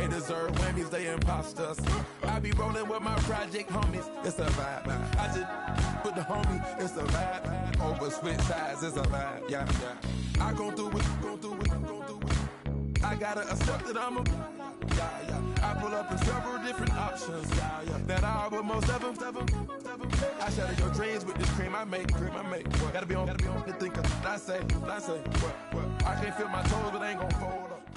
They deserve whammies, they imposters. I be rolling with my project homies, it's a vibe. I just put the homie, it's a vibe. Over switch sides, it's a vibe, yeah. I go through it. I gotta accept that I'm a, I pull up in several different options, that I but most of them. I shatter your dreams with this cream I make. Gotta be on the thinker. I say, what? I can't feel my toes, but I ain't gon' fold up.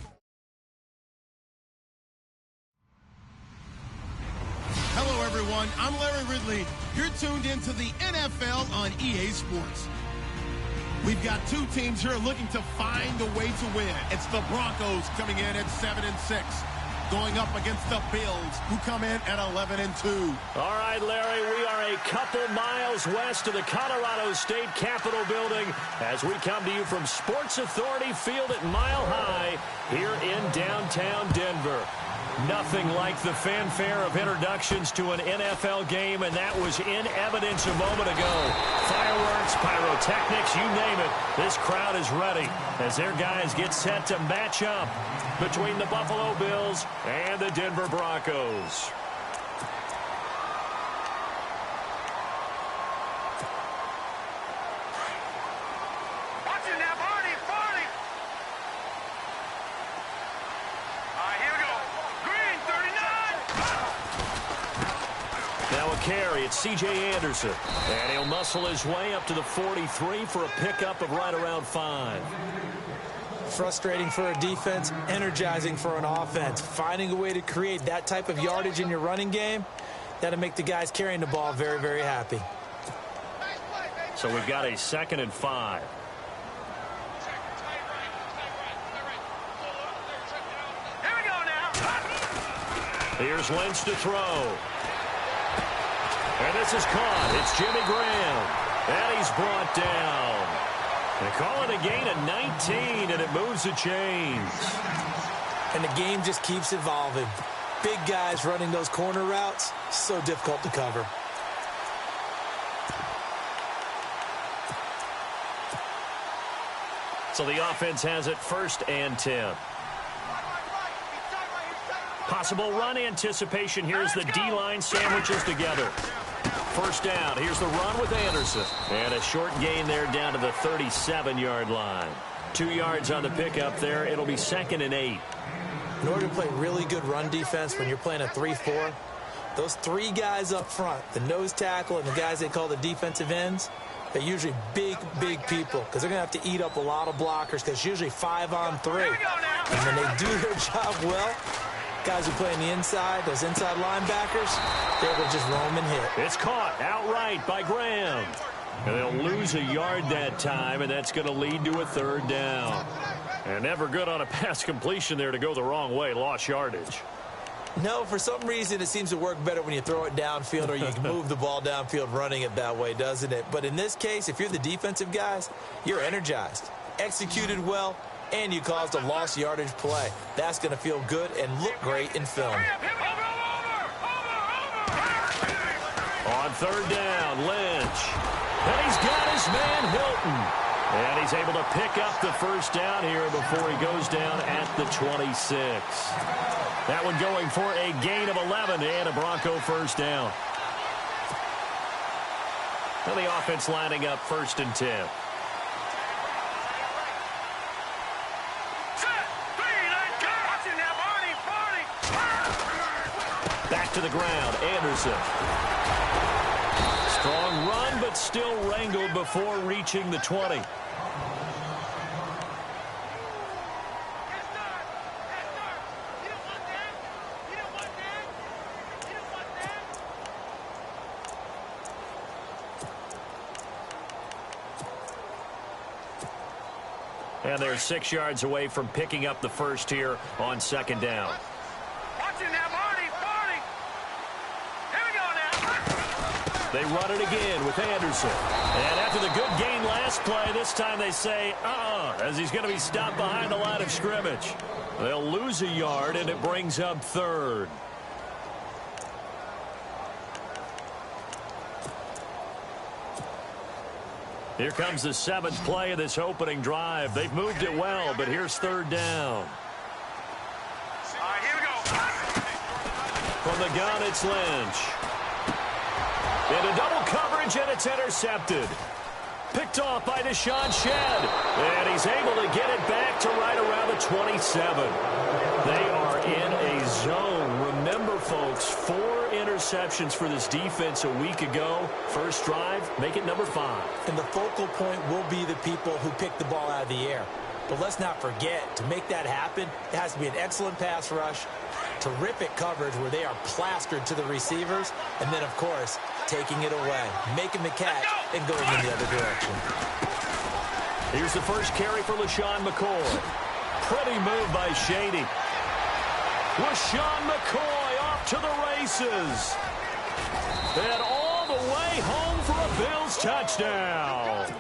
Hello, everyone. I'm Larry Ridley. You're tuned into the NFL on EA Sports. We've got two teams here looking to find a way to win. It's the Broncos coming in at 7-6, going up against the Bills, who come in at 11-2. All right, Larry, we are a couple miles west of the Colorado State Capitol building as we come to you from Sports Authority Field at Mile High here in downtown Denver. Nothing like the fanfare of introductions to an NFL game, and that was in evidence a moment ago. Fireworks, pyrotechnics, you name it. This crowd is ready as their guys get set to match up between the Buffalo Bills and the Denver Broncos. Carry, it's C.J. Anderson, and he'll muscle his way up to the 43 for a pickup of right around 5. Frustrating for a defense, energizing for an offense. Finding a way to create that type of yardage in your running game, that'll make the guys carrying the ball very, very happy. So we've got a 2nd and 5. Here we go now. Here's Lynch to throw. And this is caught. It's Jimmy Graham. And he's brought down. They call it a gain of 19, and it moves the chains. And the game just keeps evolving. Big guys running those corner routes, so difficult to cover. So the offense has it 1st and 10. Possible run anticipation. Here's the D-line sandwiches together. 1st down. Here's the run with Anderson. And a short gain there down to the 37-yard line. 2 yards on the pickup there. It'll be 2nd and 8. In order to play really good run defense when you're playing a 3-4, those 3 guys up front, the nose tackle and the guys they call the defensive ends, they're usually big people because they're going to have to eat up a lot of blockers because it's usually 5 on 3. And when they do their job well, guys who play on the inside, those inside linebackers, they're able to just roam and hit. It's caught outright by Graham. And they'll lose a yard that time, and that's going to lead to a 3rd down. And never good on a pass completion there to go the wrong way. Lost yardage. No, for some reason it seems to work better when you throw it downfield or you can move the ball downfield running it that way, doesn't it? But in this case, if you're the defensive guys, you're energized, executed well, and you caused a lost yardage play. That's going to feel good and look great in film. On 3rd down, Lynch. And he's got his man, Hilton. And he's able to pick up the 1st down here before he goes down at the 26. That one going for a gain of 11 and a Bronco 1st down. And the offense lining up 1st and 10. Back to the ground, Anderson. Strong run, but still wrangled before reaching the 20. And they're 6 yards away from picking up the 1st here on 2nd down. Watch it now, Marty. Here we go now. They run it again with Anderson. And after the good gain last play, this time they say, as he's going to be stopped behind the line of scrimmage. They'll lose a yard, and it brings up 3rd. Here comes the 7th play of this opening drive. They've moved it well, but here's 3rd down. All right, here we go. From the gun, it's Lynch. Into double coverage, and it's intercepted. Picked off by Deshaun Shedd. And he's able to get it back to right around the 27. They are in a zone. Remember, folks, 4 interceptions for this defense a week ago. First drive, make it number 5. And the focal point will be the people who pick the ball out of the air. But let's not forget, to make that happen, it has to be an excellent pass rush, terrific coverage where they are plastered to the receivers, and then, of course, taking it away, making the catch, and going in the other direction. Here's the first carry for LaShawn McCoy. Pretty move by Shady. LaShawn McCoy off to the races. And all the way home for a Bills touchdown.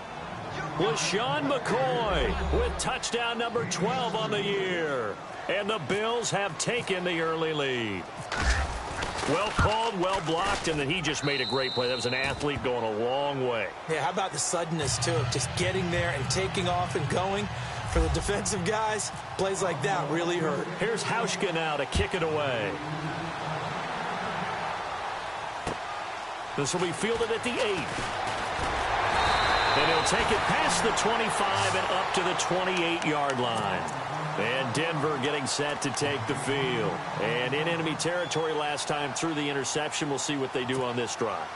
LaShawn McCoy with touchdown number 12 on the year. And the Bills have taken the early lead. Well called, well blocked, and then he just made a great play. That was an athlete going a long way. Yeah, how about the suddenness, too, of just getting there and taking off and going? For the defensive guys, plays like that really hurt. Here's Hauschka now to kick it away. This will be fielded at the 8. And he'll take it past the 25 and up to the 28-yard line. And Denver getting set to take the field. And in enemy territory last time through the interception. We'll see what they do on this drive.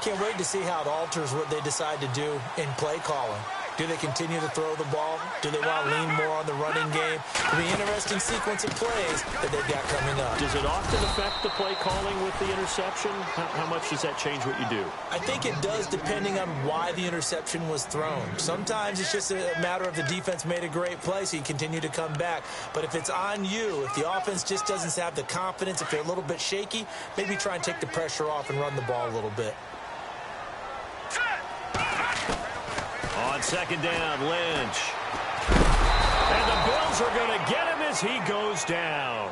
Can't wait to see how it alters what they decide to do in play calling. Do they continue to throw the ball? Do they want to lean more on the running game? It'll be an interesting sequence of plays that they've got coming up. Does it often affect the play calling with the interception? How much does that change what you do? I think it does, depending on why the interception was thrown. Sometimes it's just a matter of the defense made a great play, so you continue to come back. But if it's on you, if the offense just doesn't have the confidence, if they're a little bit shaky, maybe try and take the pressure off and run the ball a little bit. On second down, Lynch. And the Bills are going to get him as he goes down.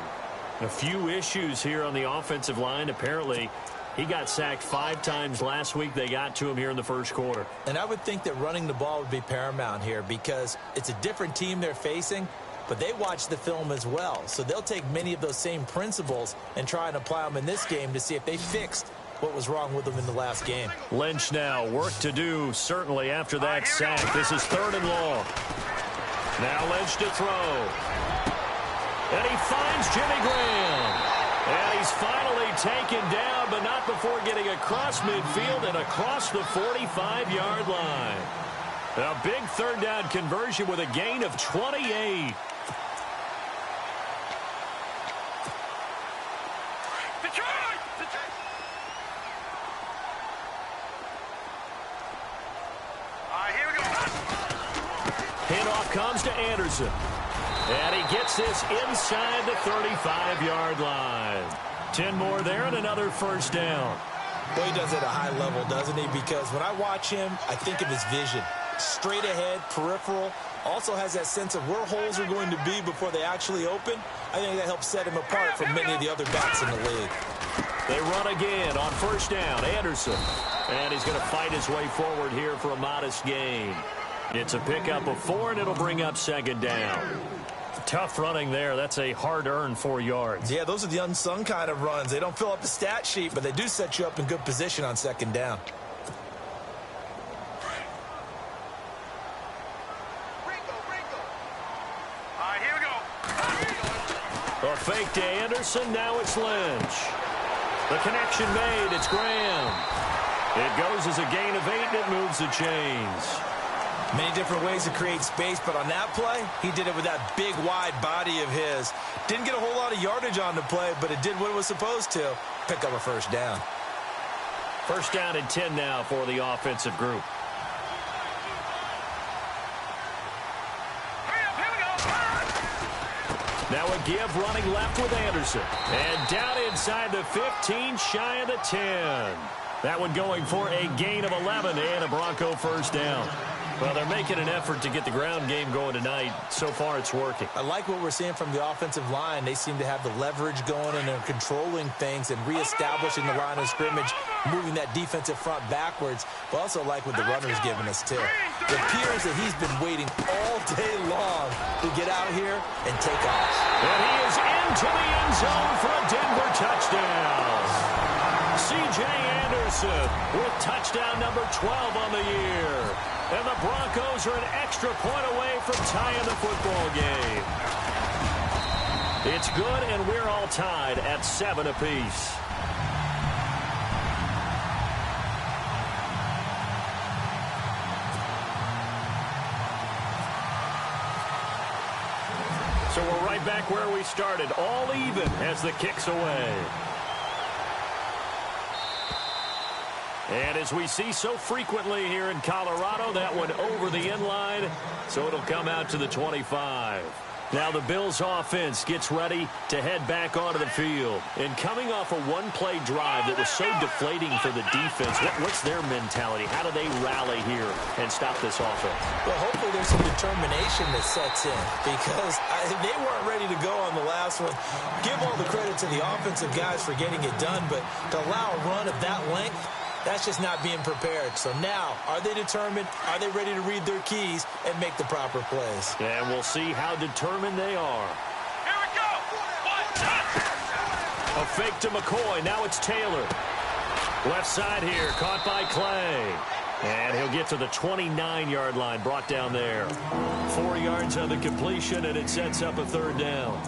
A few issues here on the offensive line. Apparently, he got sacked 5 times last week. They got to him here in the first quarter. And I would think that running the ball would be paramount here because it's a different team they're facing, but they watch the film as well. So they'll take many of those same principles and try and apply them in this game to see if they fixed what was wrong with them in the last game. Lynch now, work to do, certainly after that sack. This is 3rd and long. Now Lynch to throw. And he finds Jimmy Graham. And he's finally taken down, but not before getting across midfield and across the 45-yard line. A big 3rd down conversion with a gain of 28. Handoff comes to Anderson. And he gets this inside the 35-yard line. 10 more there and another first down. Well, he does it at a high level, doesn't he? Because when I watch him, I think of his vision. Straight ahead, peripheral. Also has that sense of where holes are going to be before they actually open. I think that helps set him apart from many of the other backs in the league. They run again on first down. Anderson. And he's going to fight his way forward here for a modest gain. It's a pickup of 4, and it'll bring up 2nd down. Tough running there. That's a hard-earned 4 yards. Yeah, those are the unsung kind of runs. They don't fill up the stat sheet, but they do set you up in good position on 2nd down. All right, here we go. A fake to Anderson. Now it's Lynch. The connection made. It's Graham. It goes as a gain of 8, and it moves the chains. Many different ways to create space, but on that play, he did it with that big, wide body of his. Didn't get a whole lot of yardage on the play, but it did what it was supposed to. Pick up a 1st down. 1st down and 10 now for the offensive group. Now a give running left with Anderson. And down inside the 15, shy of the 10. That one going for a gain of 11 and a Bronco 1st down. Well, they're making an effort to get the ground game going tonight. So far, it's working. I like what we're seeing from the offensive line. They seem to have the leverage going, and they're controlling things and reestablishing the line of scrimmage, moving that defensive front backwards. But also like what the runner's giving us, too. It appears that he's been waiting all day long to get out here and take off. And he is into the end zone for a Denver touchdown. C.J. Anderson with touchdown number 12 on the year. And the Broncos are an extra point away from tying the football game. It's good, and we're all tied at 7 apiece. So we're right back where we started, all even as the kick's away. And as we see so frequently here in Colorado, that one over the end line, so it'll come out to the 25. Now the Bills offense gets ready to head back onto the field. And coming off a one-play drive that was so deflating for the defense, what's their mentality? How do they rally here and stop this offense? Well, hopefully there's some determination that sets in because they weren't ready to go on the last one. Give all the credit to the offensive guys for getting it done, but to allow a run of that length, that's just not being prepared. So now, are they determined? Are they ready to read their keys and make the proper plays? And we'll see how determined they are. Here we go. A fake to McCoy. Now it's Taylor. Left side here, caught by Clay. And he'll get to the 29-yard line, brought down there. 4 yards on the completion, and it sets up a third down.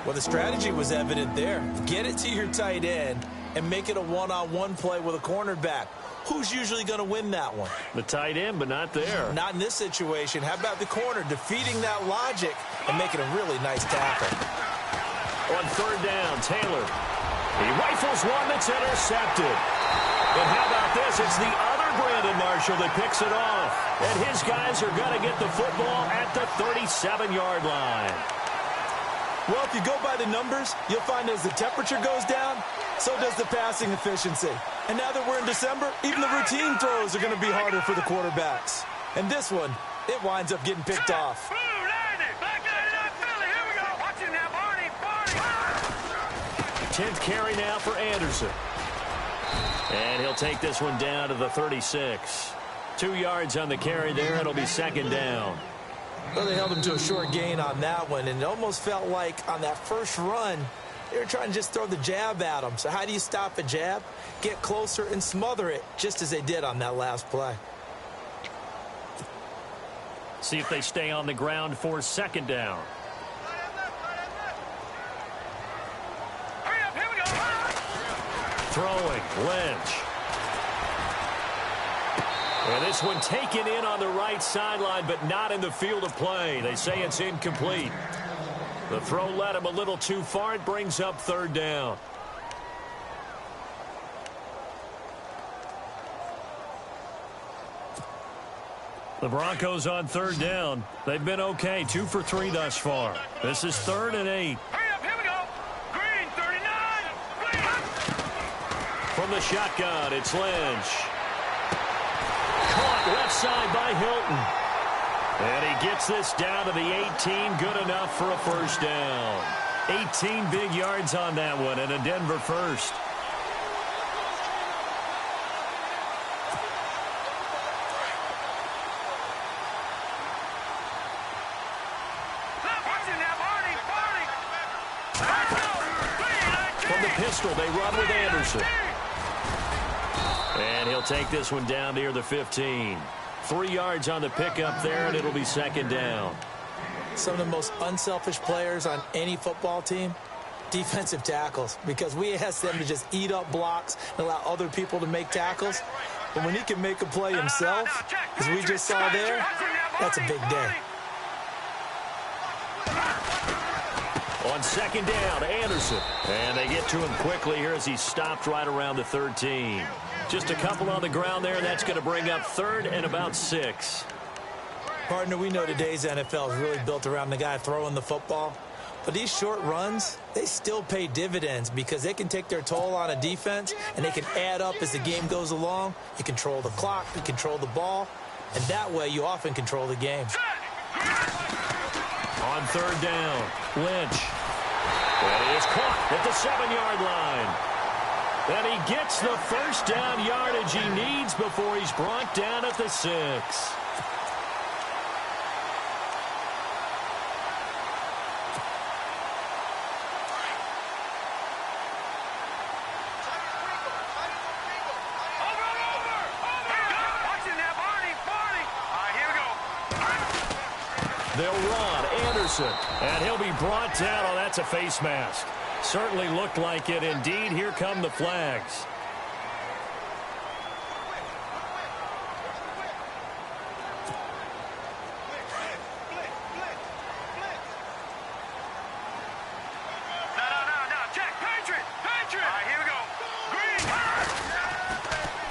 Well, the strategy was evident there. Get it to your tight end and make it a one-on-one play with a cornerback. Who's usually going to win that one? The tight end, but not there. Not in this situation. How about the corner defeating that logic and making a really nice tackle? On third down, Taylor. He rifles one that's intercepted. And how about this? It's the other Brandon Marshall that picks it off. And his guys are going to get the football at the 37-yard line. Well, if you go by the numbers, you'll find as the temperature goes down, so does the passing efficiency. And now that we're in December, even the routine throws are going to be harder for the quarterbacks. And this one, it winds up getting picked off. 10th carry now for Anderson. And he'll take this one down to the 36. 2 yards on the carry there. It'll be second down. Well, they held him to a short gain on that one, and it almost felt like on that first run, they were trying to just throw the jab at him. So how do you stop a jab? Get closer and smother it, just as they did on that last play. See if they stay on the ground for second down. Hurry up, here we go. Throwing, Lynch. And this one taken in on the right sideline, but not in the field of play. They say it's incomplete. The throw led him a little too far. It brings up third down. The Broncos on third down. They've been okay, 2 for 3 thus far. This is 3rd and 8. Hurry up, here we go. Green, 39. Green. From the shotgun, it's Lynch. Caught left side by Hilton. And he gets this down to the 18. Good enough for a first down. 18 big yards on that one, and a Denver first. From the pistol, they run with Anderson. And he'll take this one down near the 15. 3 yards on the pickup there, and it'll be second down. Some of the most unselfish players on any football team, defensive tackles, because we ask them to just eat up blocks and allow other people to make tackles. But when he can make a play himself, as we just saw there, that's a big day. On second down, Anderson. And they get to him quickly here as he stopped right around the 13. Just a couple on the ground there. That's going to bring up 3rd and about 6. Partner, we know today's NFL is really built around the guy throwing the football. But these short runs, they still pay dividends because they can take their toll on a defense and they can add up as the game goes along. You control the clock, you control the ball, and that way you often control the game. On third down, Lynch. And he is caught at the 7-yard line. And he gets the first down yardage he needs before he's brought down at the 6. They'll run. Anderson. And he'll be brought down. Oh, that's a face mask. Certainly looked like it. Indeed, here come the flags.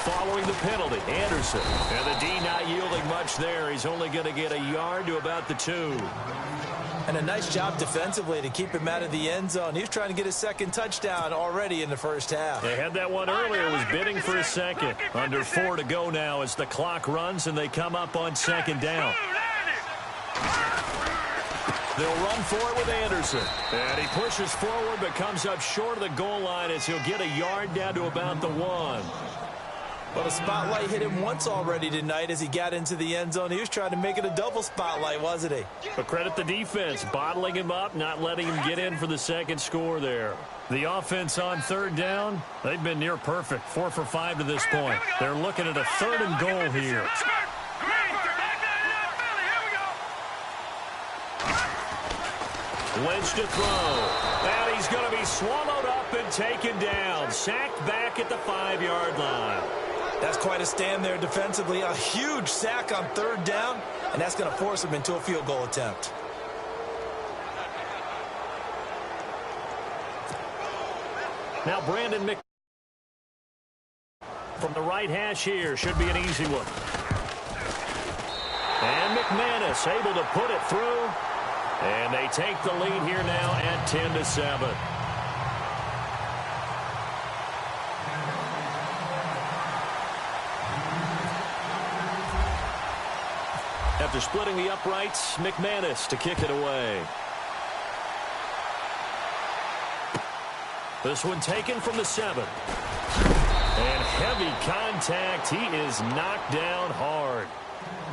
Following the penalty, Anderson. And the D not yielding much there. He's only going to get a yard to about the 2. And a nice job defensively to keep him out of the end zone. He was trying to get his second touchdown already in the first half. They had that one earlier, was bidding for a second. Under 4 to go now as the clock runs and they come up on second down. They'll run for it with Anderson. And he pushes forward but comes up short of the goal line as he'll get a yard down to about the 1. Well, the spotlight hit him once already tonight as he got into the end zone. He was trying to make it a double spotlight, wasn't he? But credit the defense, bottling him up, not letting him get in for the second score there. The offense on third down, they've been near perfect. 4 for 5 to this point. They're looking at a 3rd and goal here. Lynch to throw. And he's going to be swallowed up and taken down. Sacked back at the 5-yard line. That's quite a stand there defensively. A huge sack on 3rd down, and that's going to force him into a field goal attempt. Now Brandon from the right hash here. Should be an easy one. And McManus able to put it through. And they take the lead here now at 10-7. After splitting the uprights, McManus to kick it away. This one taken from the 7. And heavy contact. He is knocked down hard.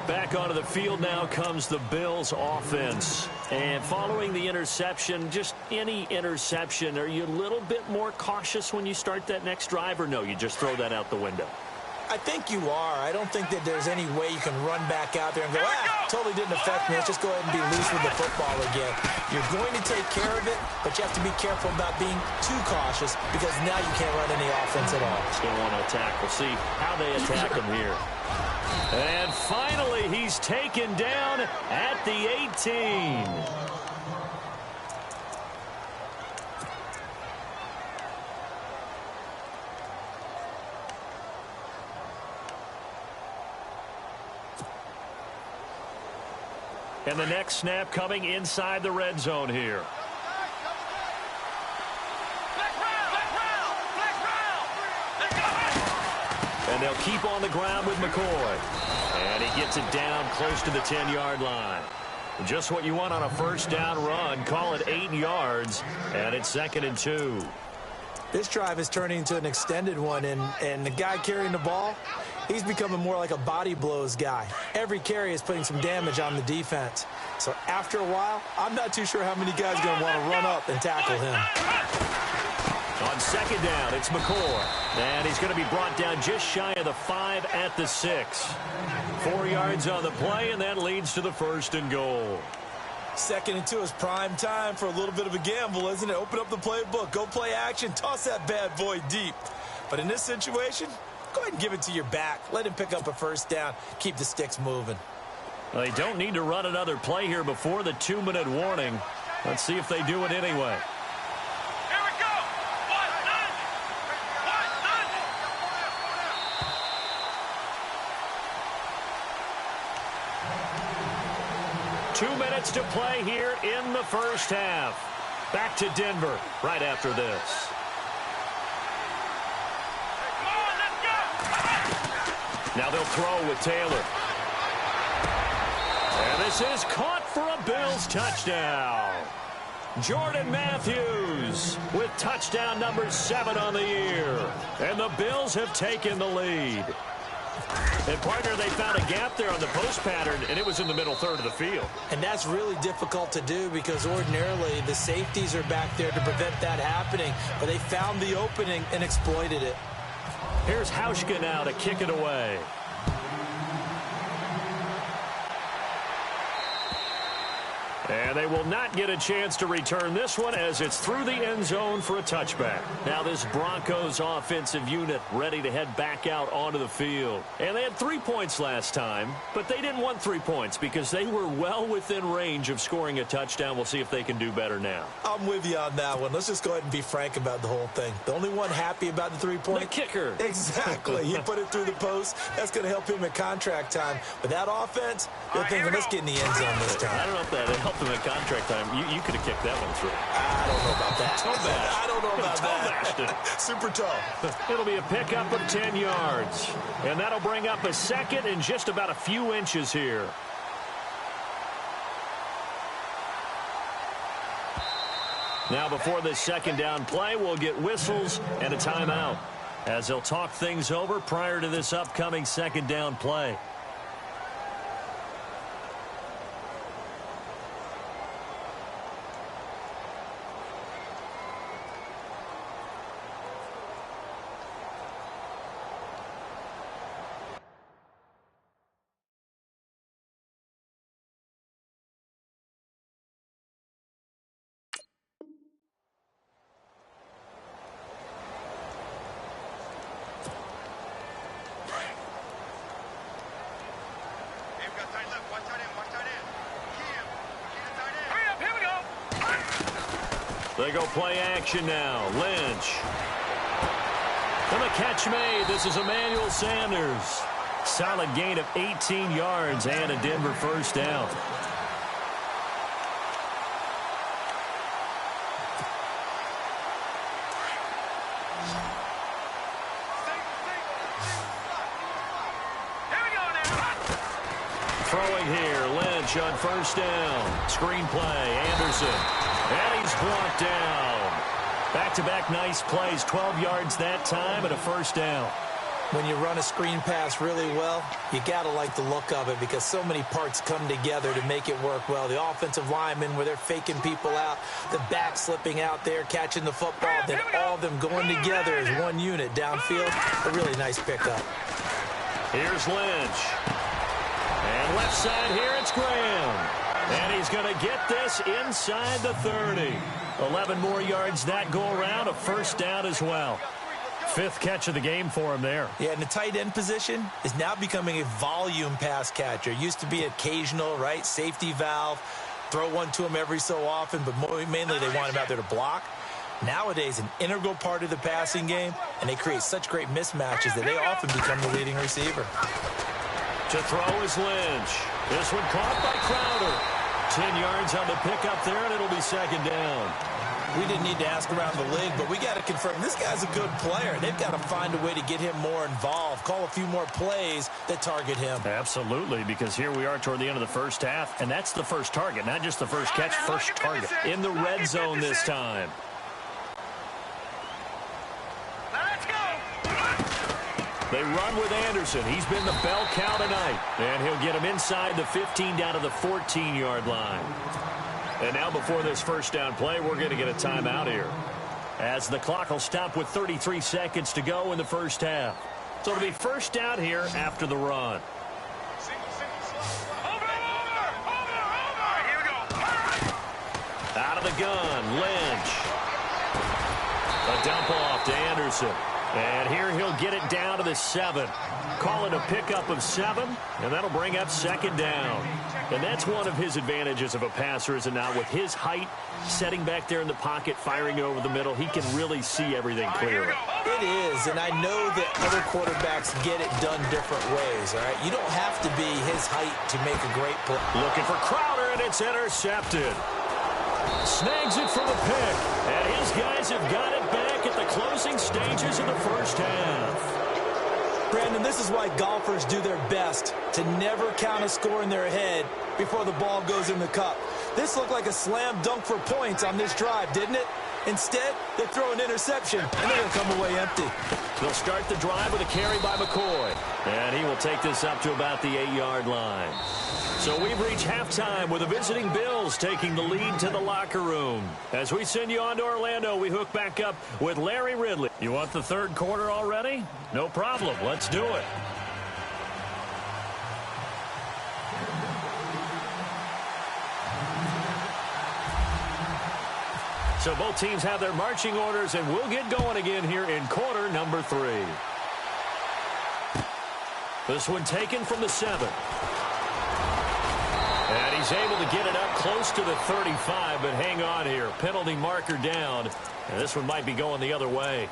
Back onto the field now comes the Bills offense. And following the interception, just any interception, are you a little bit more cautious when you start that next drive, or no, you just throw that out the window? I think you are. I don't think that there's any way you can run back out there and go, totally didn't affect me. Let's just go ahead and be loose with the football again. You're going to take care of it, but you have to be careful about being too cautious because now you can't run any offense at all. Still want to attack. We'll see how they attack him here. And finally, he's taken down at the 18. And the next snap coming inside the red zone here. And they'll keep on the ground with McCoy. And he gets it down close to the 10-yard line. Just what you want on a first down run. Call it 8 yards. And it's 2nd and 2. This drive is turning into an extended one, and the guy carrying the ball, he's becoming more like a body blows guy. Every carry is putting some damage on the defense. So after a while, I'm not too sure how many guys are going to want to run up and tackle him. On second down, it's McCoy. And he's going to be brought down just shy of the 5 at the 6. 4 yards on the play, and that leads to the 1st and goal. 2nd and 2 is prime time for a little bit of a gamble, isn't it? Open up the playbook, go play action, toss that bad boy deep. But in this situation, go ahead and give it to your back. Let him pick up a first down. Keep the sticks moving. Well, they don't need to run another play here before the 2-minute warning. Let's see if they do it anyway. Here we go. 2 minutes to play here in the first half. Back to Denver right after this. Now they'll throw with Taylor. And this is caught for a Bills touchdown. Jordan Matthews with touchdown number 7 on the year. And the Bills have taken the lead. And, partner, they found a gap there on the post pattern, and it was in the middle third of the field. And that's really difficult to do because ordinarily the safeties are back there to prevent that happening. But they found the opening and exploited it. Here's Hauschka now to kick it away. And they will not get a chance to return this one as it's through the end zone for a touchback. Now this Broncos offensive unit ready to head back out onto the field. And they had 3 points last time, but they didn't want 3 points because they were well within range of scoring a touchdown. We'll see if they can do better now. I'm with you on that one. Let's just go ahead and be frank about the whole thing. The only one happy about the 3-point? The kicker. Exactly. He put it through the post. That's going to help him in contract time. But that offense, they're thinking, let's get in the end zone this time. I don't know if that helped him in contract time. You could have kicked that one through. I don't know about that. I don't know about that. It. Super tall. It'll be a pickup of 10 yards. And that'll bring up a second and just about a few inches here. Now before this second down play, we'll get whistles and a timeout as they'll talk things over prior to this upcoming second down play. They go play action now. Lynch. And the catch made. This is Emmanuel Sanders. Solid gain of 18 yards and a Denver first down. Throwing here. Lynch on first down. Screen play. Anderson. And he's brought down. Back-to-back nice plays. 12 yards that time and a first down. When you run a screen pass really well, you got to like the look of it because so many parts come together to make it work well. The offensive linemen where they're faking people out, the back slipping out there, catching the football, then all of them going together as one unit downfield. A really nice pickup. Here's Lynch. And left side here, it's Graham. And he's going to get this inside the 30. 11 more yards that go around, a first down as well. Fifth catch of the game for him there. Yeah, and the tight end position is now becoming a volume pass catcher. Used to be occasional, right? Safety valve. Throw one to him every so often, but mainly they want him out there to block. Nowadays, an integral part of the passing game, and they create such great mismatches that they often become the leading receiver. To throw is Lynch. This one caught by Crowder. 10 yards on the pickup there, and it'll be second down. We didn't need to ask around the league, but we got to confirm this guy's a good player. They've got to find a way to get him more involved, call a few more plays that target him. Absolutely, because here we are toward the end of the first half, and that's the first target, not just the first catch, first target. In the red zone this time. They run with Anderson. He's been the bell cow tonight. And he'll get him inside the 15 down to the 14-yard line. And now before this first down play, we're going to get a timeout here, as the clock will stop with 33 seconds to go in the first half. So it'll be first down here after the run. Out of the gun, Lynch. A dump off to Anderson. And here he'll get it down to the 7. Call it a pickup of 7, and that'll bring up second down. And that's one of his advantages of a passer, is it not? With his height, setting back there in the pocket, firing over the middle, he can really see everything clearly. It is, and I know that other quarterbacks get it done different ways, all right? You don't have to be his height to make a great play. Looking for Crowder, and it's intercepted. Snags it for the pick, and his guys have got it back at the closing stages of the first half. Brandon, this is why golfers do their best to never count a score in their head before the ball goes in the cup. This looked like a slam dunk for points on this drive, didn't it? Instead, they throw an interception, and they'll come away empty. They'll start the drive with a carry by McCoy, and he will take this up to about the 8-yard line. So we've reached halftime with the visiting Bills taking the lead to the locker room. As we send you on to Orlando, we hook back up with Larry Ridley. You want the third quarter already? No problem. Let's do it. So both teams have their marching orders, and we'll get going again here in quarter number 3. This one taken from the 7. And he's able to get it up close to the 35, but hang on here. Penalty marker down, and this one might be going the other way.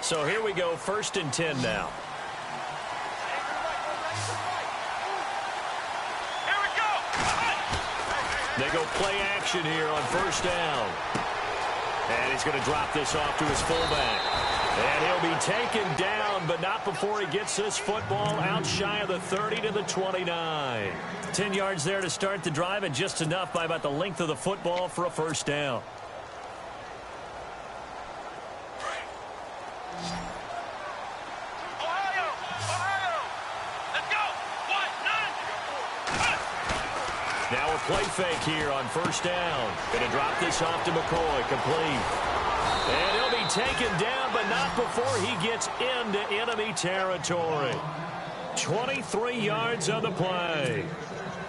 So here we go, 1st and 10 now. They go play action here on 1st down. And he's going to drop this off to his fullback. And he'll be taken down, but not before he gets this football out shy of the 30 to the 29. 10 yards there to start the drive, and just enough by about the length of the football for a 1st down. Now a play fake here on 1st down. Going to drop this off to McCoy, complete. And he'll be taken down, but not before he gets into enemy territory. 23 yards on the play.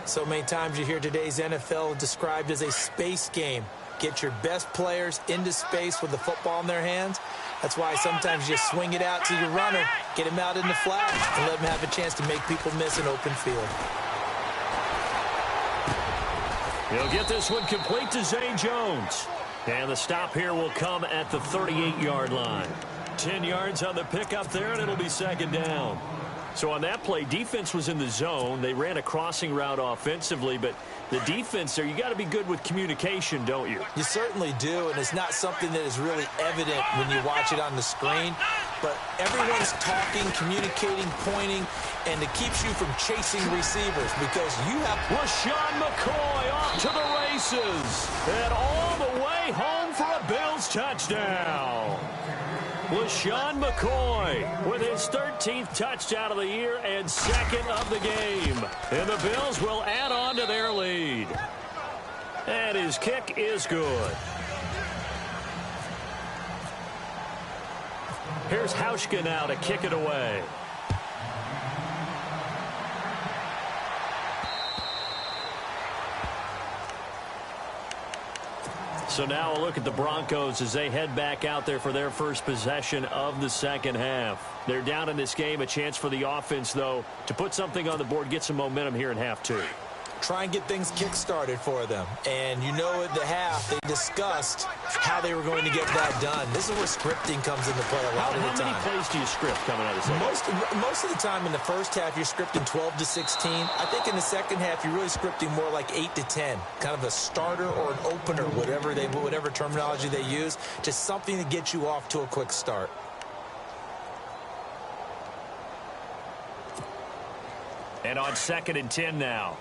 So many times you hear today's NFL described as a space game. Get your best players into space with the football in their hands. That's why sometimes you swing it out to your runner, get him out in the flat, and let him have a chance to make people miss an open field. He'll get this one complete to Zay Jones. And the stop here will come at the 38-yard line. 10 yards on the pickup there, and it'll be 2nd down. So on that play, defense was in the zone. They ran a crossing route offensively, but the defense there, you got to be good with communication, don't you? You certainly do, and it's not something that is really evident when you watch it on the screen. But everyone's talking, communicating, pointing, and it keeps you from chasing receivers because you have LaShawn McCoy off to the races and all the way home for a Bills touchdown. LaShawn McCoy with his 13th touchdown of the year and 2nd of the game. And the Bills will add on to their lead. And his kick is good. Here's Hauschka now to kick it away. So now a look at the Broncos as they head back out there for their first possession of the 2nd half. They're down in this game. A chance for the offense, though, to put something on the board, get some momentum here in half 2. Try and get things kick-started for them. And you know at the half, they discussed how they were going to get that done. This is where scripting comes into play a lot of the time. How many plays do you script coming out of the second? Most of the time in the first half, you're scripting 12 to 16. I think in the second half, you're really scripting more like 8 to 10. Kind of a starter or an opener, whatever terminology they use. Just something to get you off to a quick start. And on 2nd and 10 now.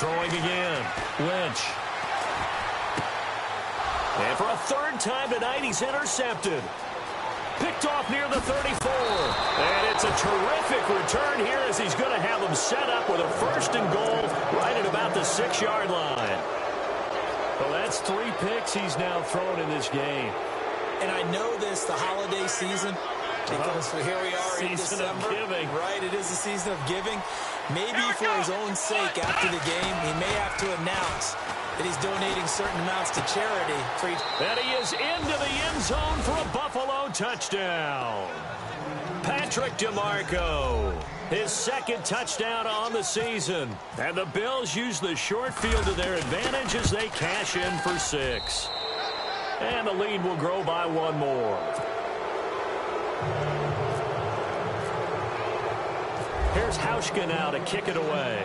Throwing again. Lynch. And for a 3rd time tonight, he's intercepted. Picked off near the 34. And it's a terrific return here as he's going to have them set up with a 1st and goal right at about the 6-yard line. Well, that's 3 picks he's now thrown in this game. And I know this, the holiday season, because here we are in December. Season of giving. Right, it is the season of giving. Maybe for his own sake after the game, he may have to announce that he's donating certain amounts to charity. And he is into the end zone for a Buffalo touchdown. Patrick DeMarco, his 2nd touchdown on the season. And the Bills use the short field to their advantage as they cash in for 6. And the lead will grow by 1 more. Here's Hauschka now to kick it away.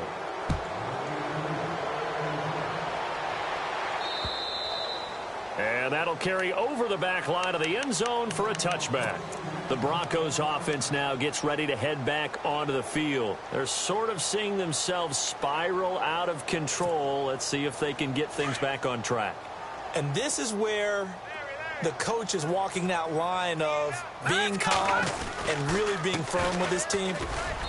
And that'll carry over the back line of the end zone for a touchback. The Broncos offense now gets ready to head back onto the field. They're sort of seeing themselves spiral out of control. Let's see if they can get things back on track. And this is where the coach is walking that line of being calm and really being firm with his team.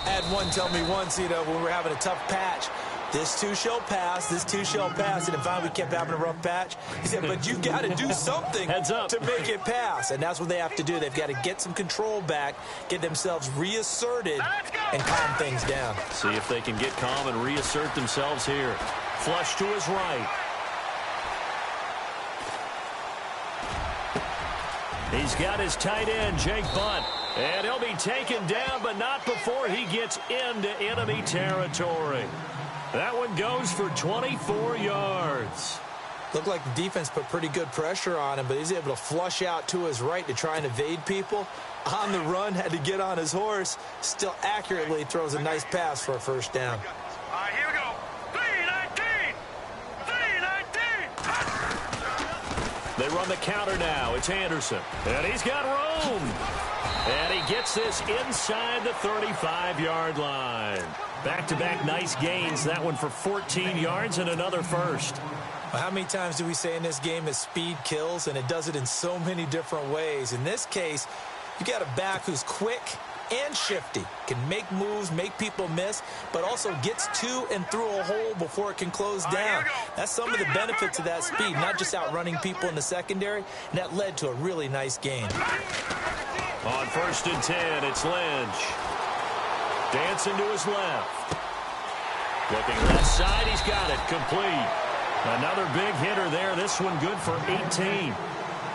I had one tell me once, when we were having a tough patch, This too shall pass. This too shall pass. And if finally we kept having a rough patch, he said, but you got to do something to make it pass. And that's what they have to do. They've got to get some control back, get themselves reasserted, and calm things down. See if they can get calm and reassert themselves here. Flush to his right. He's got his tight end, Jake Butt. And he'll be taken down, but not before he gets into enemy territory. That one goes for 24 yards. Looked like the defense put pretty good pressure on him, but he's able to flush out to his right to try and evade people. On the run, had to get on his horse. Still accurately throws a nice pass for a first down. All right, here we go. 319! 319! They run the counter now. It's Anderson. And he's got room. And he gets this inside the 35-yard line. Back-to-back nice gains. That one for 14 yards and another first. Well, how many times do we say in this game that speed kills, and it does it in so many different ways? In this case, you got a back who's quick and shifty, can make moves, make people miss, but also gets to and through a hole before it can close down. That's some of the benefits of that speed, not just outrunning people in the secondary, and that led to a really nice gain. On 1st and 10, it's Lynch. Dancing to his left. Looking left side, he's got it. Complete. Another big hitter there. This one good for 18.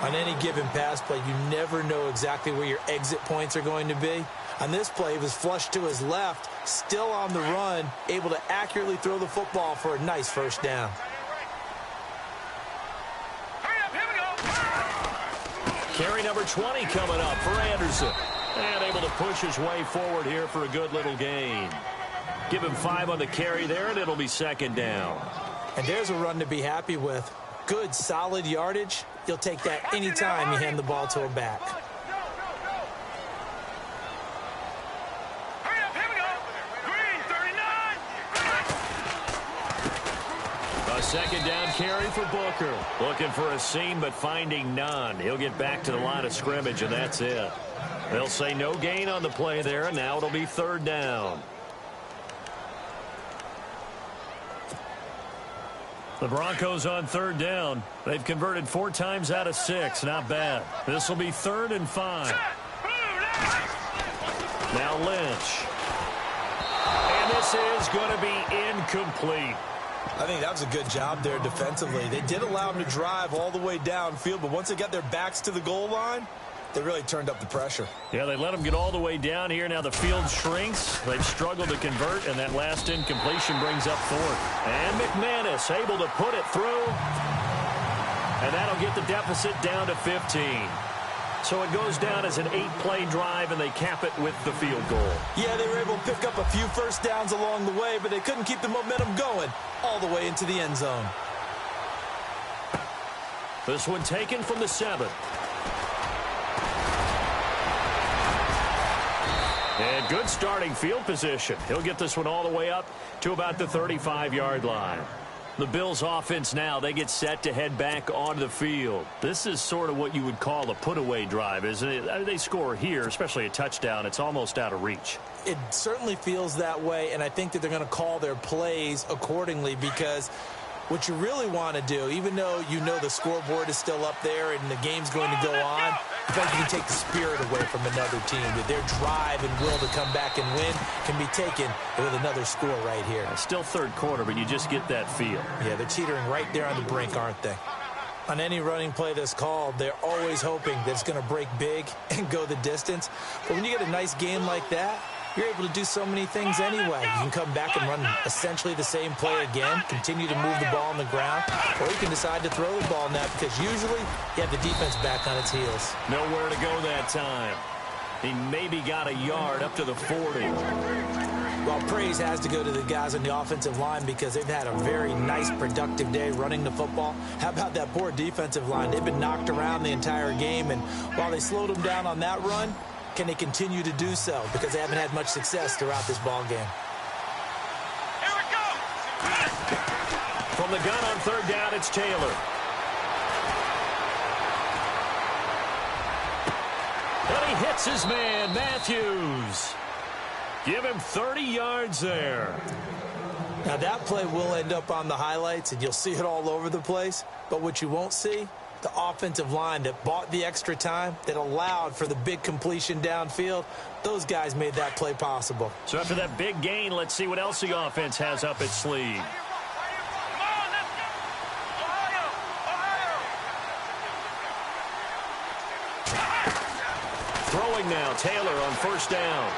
On any given pass play, you never know exactly where your exit points are going to be. On this play, he was flushed to his left, still on the run, able to accurately throw the football for a nice first down. Carry number 20 coming up for Anderson. And able to push his way forward here for a good little gain. Give him 5 on the carry there, and it'll be 2nd down. And there's a run to be happy with. Good, solid yardage. You'll take that anytime you hand the ball to a back. Hurry up, here we go. Green, 39. A 2nd down carry for Booker. Looking for a seam, but finding none. He'll get back to the line of scrimmage, and that's it. They'll say no gain on the play there, and now it'll be 3rd down. The Broncos on 3rd down. They've converted 4 times out of 6. Not bad. This will be 3rd and 5. Now Lynch. And this is going to be incomplete. I think that was a good job there defensively. They did allow them to drive all the way downfield, but once they got their backs to the goal line, they really turned up the pressure. Yeah, they let them get all the way down here. Now the field shrinks. They've struggled to convert, and that last incompletion brings up 4th. And McManus able to put it through. And that'll get the deficit down to 15. So it goes down as an 8-play drive, and they cap it with the field goal. Yeah, they were able to pick up a few first downs along the way, but they couldn't keep the momentum going all the way into the end zone. This one taken from the 7. And good starting field position. He'll get this one all the way up to about the 35-yard line. The Bills offense now, they get set to head back onto the field. This is sort of what you would call a put-away drive, isn't it? I mean, they score here, especially a touchdown. It's almost out of reach. It certainly feels that way, and I think that they're going to call their plays accordingly, because what you really want to do, even though you know the scoreboard is still up there and the game's going to go on, you can take the spirit away from another team. That their drive and will to come back and win can be taken with another score right here. Still 3rd quarter, but you just get that feel. Yeah, they're teetering right there on the brink, aren't they? On any running play that's called, they're always hoping that it's going to break big and go the distance. But when you get a nice game like that, you're able to do so many things anyway. You can come back and run essentially the same play again, continue to move the ball on the ground, or you can decide to throw the ball now, because usually you have the defense back on its heels. Nowhere to go that time. He maybe got a yard up to the 40. Well, praise has to go to the guys on the offensive line, because they've had a very nice, productive day running the football. How about that poor defensive line? They've been knocked around the entire game, and while they slowed them down on that run, can they continue to do so? Because they haven't had much success throughout this ball game. Here we go. From the gun on 3rd down, it's Taylor. And he hits his man, Matthews. Give him 30 yards there. Now, that play will end up on the highlights, and you'll see it all over the place. But what you won't see, the offensive line that bought the extra time, that allowed for the big completion downfield, those guys made that play possible. So after that big gain, let's see what else the offense has up its sleeve. Throwing now, Taylor on first down.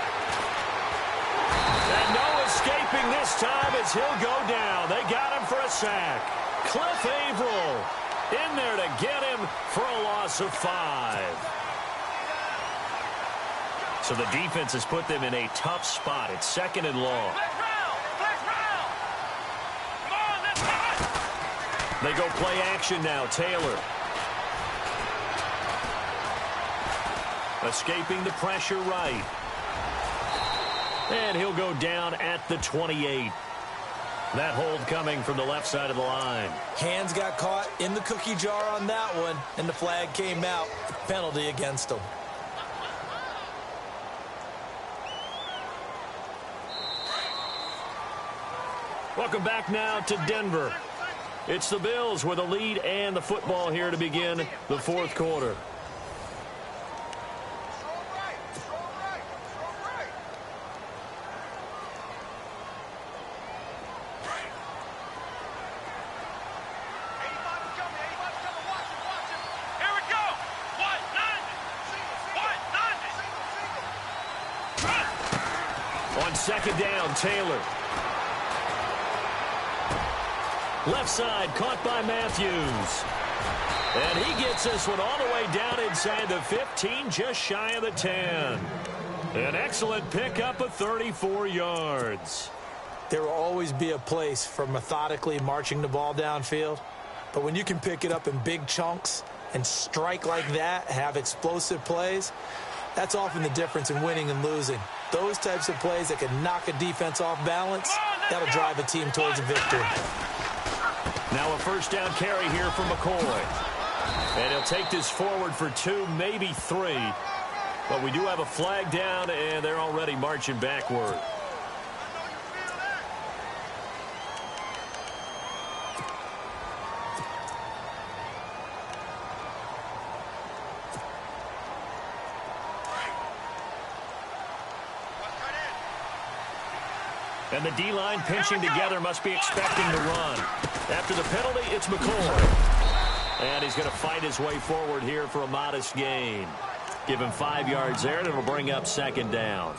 And no escaping this time as he'll go down. They got him for a sack. Cliff Averill in there to get him for a loss of 5. So the defense has put them in a tough spot. It's 2nd and long. They go play action now. Taylor. Escaping the pressure right. And he'll go down at the 28. That hold coming from the left side of the line. Hands got caught in the cookie jar on that one, and the flag came out. Penalty against him. Welcome back now to Denver. It's the Bills with a lead and the football here to begin the 4th quarter. On 2nd down, Taylor. Left side caught by Matthews. And he gets this one all the way down inside the 15, just shy of the 10. An excellent pickup of 34 yards. There will always be a place for methodically marching the ball downfield. But when you can pick it up in big chunks and strike like that, have explosive plays, that's often the difference in winning and losing. Those types of plays that can knock a defense off balance, that'll drive a team towards a victory. Now a first down carry here for McCoy. And he'll take this forward for 2, maybe 3. But we do have a flag down, and they're already marching backward. And the D-line pinching together, must be expecting the run. After the penalty, it's McCoy. And he's going to fight his way forward here for a modest gain. Give him 5 yards there, and it'll bring up 2nd down.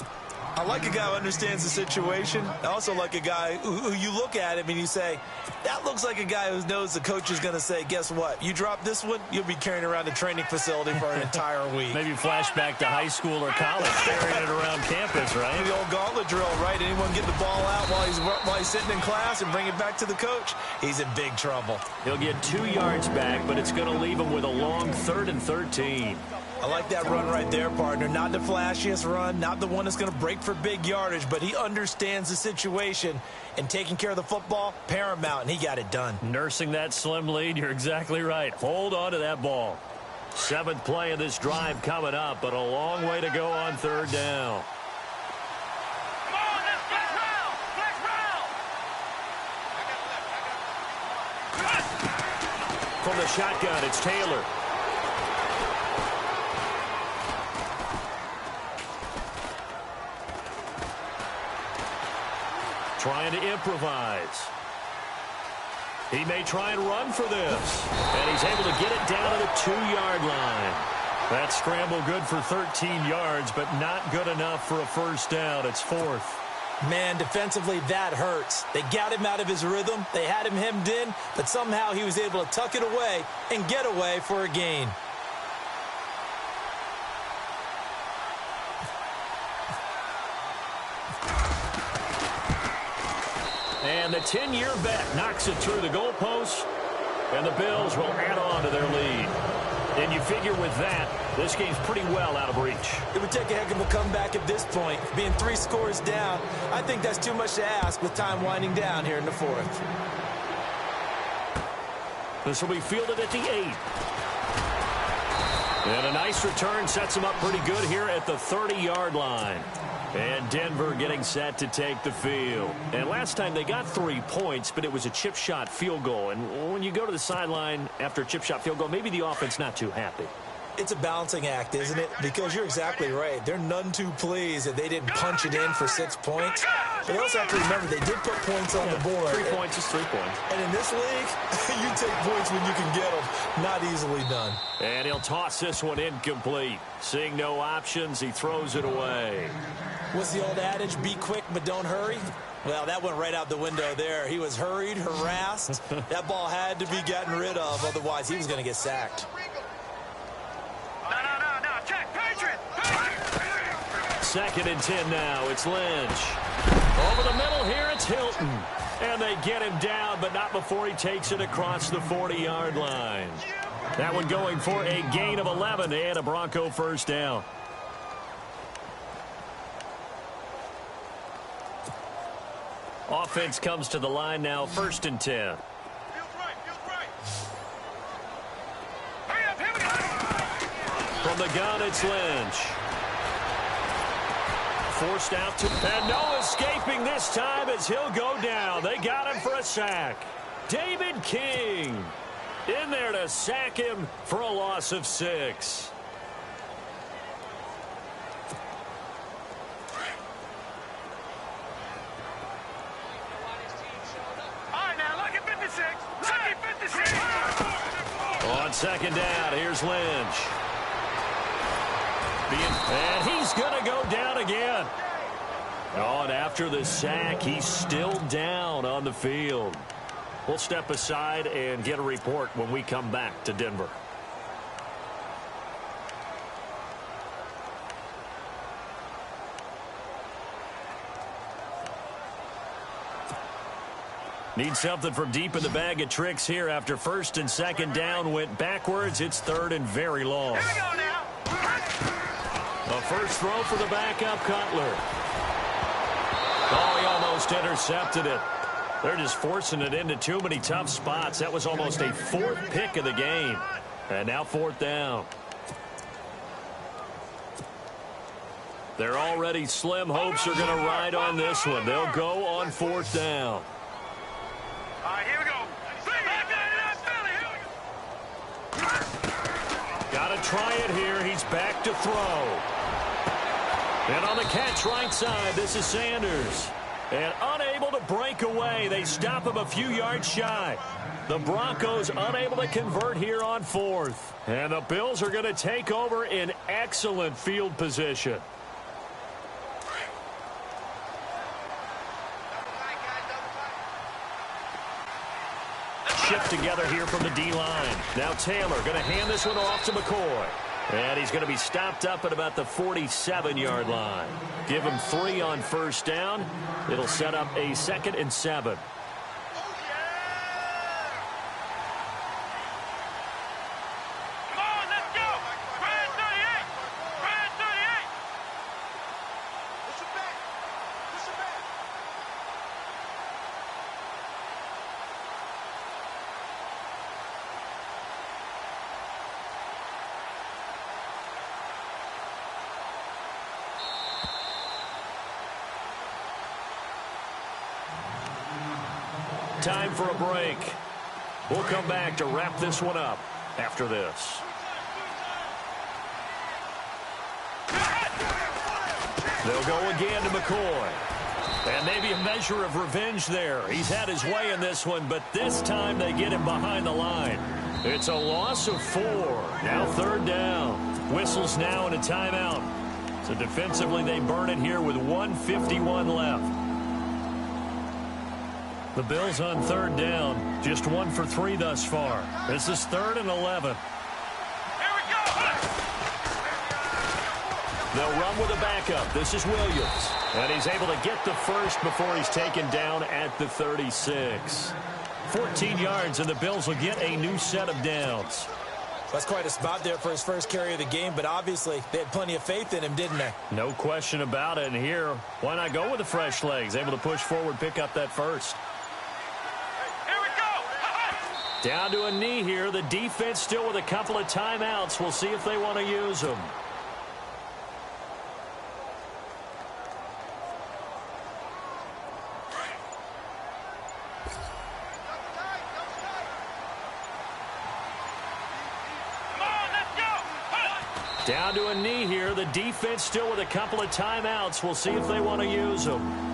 I like a guy who understands the situation. I also like a guy who you look at him and you say, that looks like a guy who knows the coach is going to say, guess what? You drop this one, you'll be carrying around the training facility for an entire week. Maybe flashback to high school or college, carrying it around campus, right? The old gauntlet drill, right? Anyone get the ball out while he's sitting in class and bring it back to the coach, he's in big trouble. He'll get 2 yards back, but it's going to leave him with a long 3rd and 13. I like that run right there, partner. Not the flashiest run, not the one that's going to break for big yardage, but he understands the situation, and taking care of the football, paramount, and he got it done. Nursing that slim lead, you're exactly right. Hold on to that ball. 7th play of this drive coming up, but a long way to go on 3rd down. From the shotgun, it's Taylor. Trying to improvise. He may try and run for this. And he's able to get it down to the 2-yard line. That scramble good for 13 yards, but not good enough for a first down. It's 4th. Man, defensively, that hurts. They got him out of his rhythm. They had him hemmed in, but somehow he was able to tuck it away and get away for a gain. And the 10-year bet knocks it through the goalpost, and the Bills will add on to their lead. And you figure with that, this game's pretty well out of reach. It would take a heck of a comeback at this point. Being 3 scores down, I think that's too much to ask with time winding down here in the 4th. This will be fielded at the 8. And a nice return sets him up pretty good here at the 30-yard line. And Denver getting set to take the field. And last time they got 3 points, but it was a chip shot field goal. And when you go to the sideline after a chip shot field goal, maybe the offense not too happy. It's a balancing act, isn't it? Because you're exactly right. They're none too pleased that they didn't punch it in for 6 points. But you also have to remember they did put points on the board. 3 points is 3 points. And in this league, you take points when you can get them. Not easily done. And he'll toss this one incomplete. Seeing no options, he throws it away. What's the old adage? Be quick, but don't hurry. Well, that went right out the window there. He was hurried, harassed. That ball had to be gotten rid of. Otherwise, he was going to get sacked. Second and 10 now. It's Lynch. Over the middle here, it's Hilton. And they get him down, but not before he takes it across the 40-yard line. That one going for a gain of 11 and a Bronco first down. Offense comes to the line now, 1st and 10. From the gun, it's Lynch. Forced out to, and no escaping this time as he'll go down. They got him for a sack. David King in there to sack him for a loss of 6. On second down, here's Lynch. And he's going to go down again. Oh, and after the sack, he's still down on the field. We'll step aside and get a report when we come back to Denver. Need something from deep in the bag of tricks here after 1st and 2nd down went backwards. It's 3rd and very long. Here we go now. A first throw for the backup, Cutler. Oh, he almost intercepted it. They're just forcing it into too many tough spots. That was almost a 4th pick of the game. And now 4th down. Their already slim hopes are going to ride on this one. They'll go on 4th down. All right, here we go. Got to try it here. He's back to throw. And on the catch right side, this is Sanders. And unable to break away. They stop him a few yards shy. The Broncos unable to convert here on 4th. And the Bills are going to take over in excellent field position. Shift together here from the D-line. Now Taylor going to hand this one off to McCoy. And he's going to be stopped up at about the 47-yard line. Give him 3 on 1st down. It'll set up a 2nd and 7. Time for a break. We'll come back to wrap this one up after this. They'll go again to McCoy. And maybe a measure of revenge there. He's had his way in this one, but this time they get him behind the line. It's a loss of 4. Now 3rd down. Whistles now and a timeout. So defensively they burn it here with 1:51 left. The Bills on 3rd down, just 1 for 3 thus far. This is 3rd and 11. Here we go. They'll run with a backup. This is Williams. And he's able to get the first before he's taken down at the 36. 14 yards, and the Bills will get a new set of downs. That's quite a spot there for his first carry of the game, but obviously they had plenty of faith in him, didn't they? No question about it. And here, why not go with the fresh legs? Able to push forward, pick up that first. Down to a knee here. The defense still with a couple of timeouts. We'll see if they want to use them. Down to a knee here. The defense still with a couple of timeouts. We'll see if they want to use them.